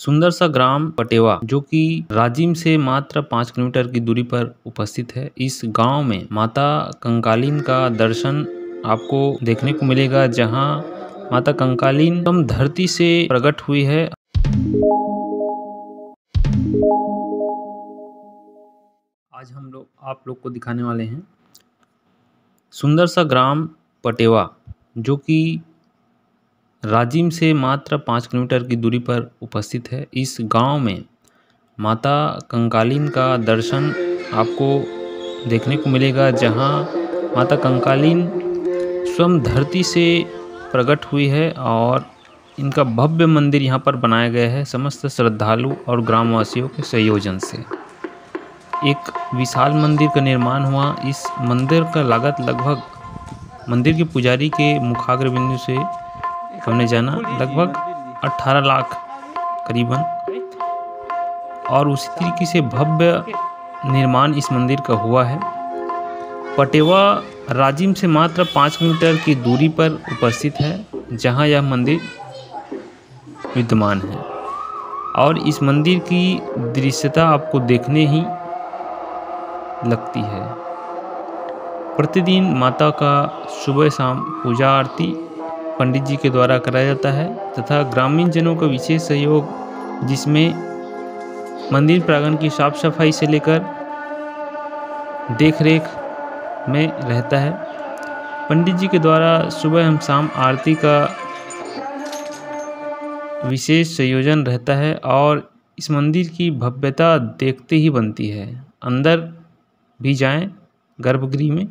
सुंदर सा ग्राम पटेवा जो कि राजिम से मात्र 5 किलोमीटर की दूरी पर उपस्थित है। इस गांव में माता कंकालिन का दर्शन आपको देखने को मिलेगा, जहां माता कंकालिन धरती से प्रकट हुई है। आज हम लोग आप लोग को दिखाने वाले हैं सुंदर सा ग्राम पटेवा जो कि राजिम से मात्र 5 किलोमीटर की दूरी पर उपस्थित है। इस गांव में माता कंकालिन का दर्शन आपको देखने को मिलेगा, जहां माता कंकालिन स्वयं धरती से प्रकट हुई है और इनका भव्य मंदिर यहां पर बनाया गया है समस्त श्रद्धालु और ग्रामवासियों के संयोजन से। एक विशाल मंदिर का निर्माण हुआ। इस मंदिर का लागत लगभग मंदिर के पुजारी के मुखाग्र बिंदु से हमने जाना लगभग 18 लाख करीबन, और उसी तरीके से भव्य निर्माण इस मंदिर का हुआ है। पटेवा राजिम से मात्र 5 किलोमीटर की दूरी पर उपस्थित है, जहां यह मंदिर विद्यमान है और इस मंदिर की दृश्यता आपको देखने ही लगती है। प्रतिदिन माता का सुबह शाम पूजा आरती पंडित जी के द्वारा कराया जाता है तथा ग्रामीण जनों का विशेष सहयोग, जिसमें मंदिर प्रांगण की साफ सफाई से लेकर देख रेख में रहता है। पंडित जी के द्वारा सुबह एवं शाम आरती का विशेष संयोजन रहता है और इस मंदिर की भव्यता देखते ही बनती है। अंदर भी जाएं गर्भगृह में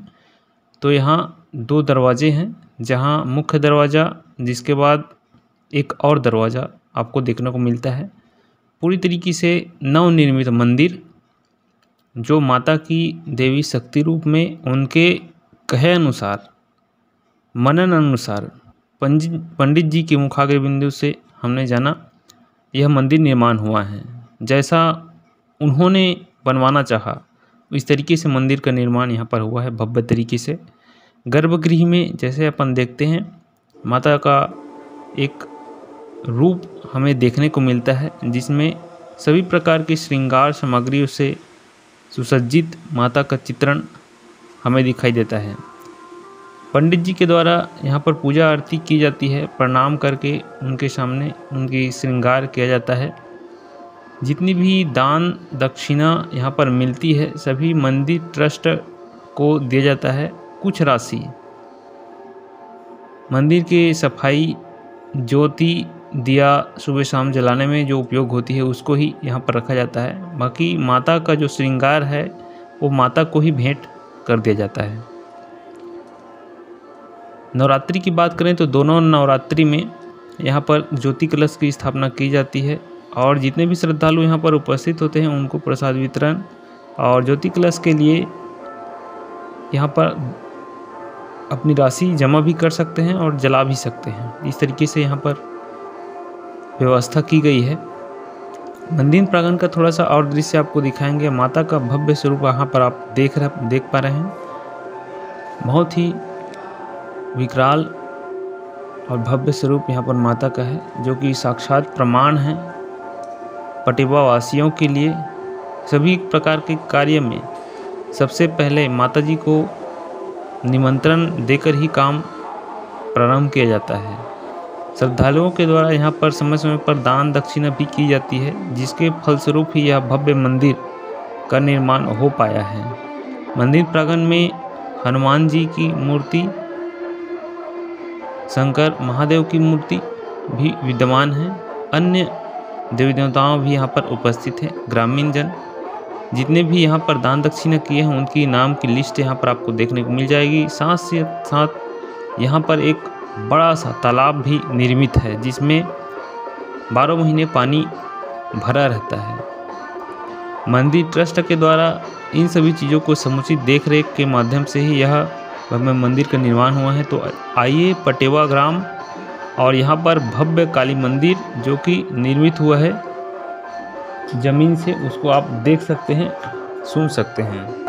तो यहाँ 2 दरवाजे हैं, जहाँ मुख्य दरवाज़ा, जिसके बाद एक और दरवाज़ा आपको देखने को मिलता है। पूरी तरीके से नवनिर्मित मंदिर जो माता की देवी शक्ति रूप में उनके कहे अनुसार, मनन अनुसार पंडित जी के मुखाग्र बिंदु से हमने जाना यह मंदिर निर्माण हुआ है। जैसा उन्होंने बनवाना चाहा इस तरीके से मंदिर का निर्माण यहाँ पर हुआ है भव्य तरीके से। गर्भगृह में जैसे अपन देखते हैं माता का एक रूप हमें देखने को मिलता है, जिसमें सभी प्रकार की श्रृंगार सामग्रियों से सुसज्जित माता का चित्रण हमें दिखाई देता है। पंडित जी के द्वारा यहाँ पर पूजा आरती की जाती है, प्रणाम करके उनके सामने उनकी श्रृंगार किया जाता है। जितनी भी दान दक्षिणा यहाँ पर मिलती है सभी मंदिर ट्रस्ट को दिया जाता है। कुछ राशि मंदिर के सफाई, ज्योति, दिया सुबह शाम जलाने में जो उपयोग होती है उसको ही यहाँ पर रखा जाता है। बाकी माता का जो श्रृंगार है वो माता को ही भेंट कर दिया जाता है। नवरात्रि की बात करें तो दोनों नवरात्रि में यहाँ पर ज्योति कलश की स्थापना की जाती है और जितने भी श्रद्धालु यहाँ पर उपस्थित होते हैं उनको प्रसाद वितरण और ज्योति कलश के लिए यहाँ पर अपनी राशि जमा भी कर सकते हैं और जला भी सकते हैं। इस तरीके से यहाँ पर व्यवस्था की गई है। मंदिर प्रांगण का थोड़ा सा और दृश्य आपको दिखाएंगे। माता का भव्य स्वरूप यहाँ पर आप देख पा रहे हैं। बहुत ही विकराल और भव्य स्वरूप यहाँ पर माता का है, जो कि साक्षात प्रमाण है पटेवा वासियों के लिए। सभी प्रकार के कार्य में सबसे पहले माता जी को निमंत्रण देकर ही काम प्रारंभ किया जाता है। श्रद्धालुओं के द्वारा यहाँ पर समय समय पर दान दक्षिणा भी की जाती है, जिसके फलस्वरूप ही यह भव्य मंदिर का निर्माण हो पाया है। मंदिर प्रांगण में हनुमान जी की मूर्ति, शंकर महादेव की मूर्ति भी विद्यमान है। अन्य देवी देवताओं भी यहाँ पर उपस्थित है। ग्रामीण जन जितने भी यहाँ पर दान दक्षिणा किए हैं उनकी नाम की लिस्ट यहाँ पर आपको देखने को मिल जाएगी। साथ से साथ यहाँ पर एक बड़ा सा तालाब भी निर्मित है, जिसमें 12 महीने पानी भरा रहता है। मंदिर ट्रस्ट के द्वारा इन सभी चीज़ों को समुचित देख रेख के माध्यम से ही यह भव्य मंदिर का निर्माण हुआ है। तो आइए पटेवा ग्राम और यहाँ पर भव्य काली मंदिर जो कि निर्मित हुआ है जमीन से, उसको आप देख सकते हैं, सुन सकते हैं।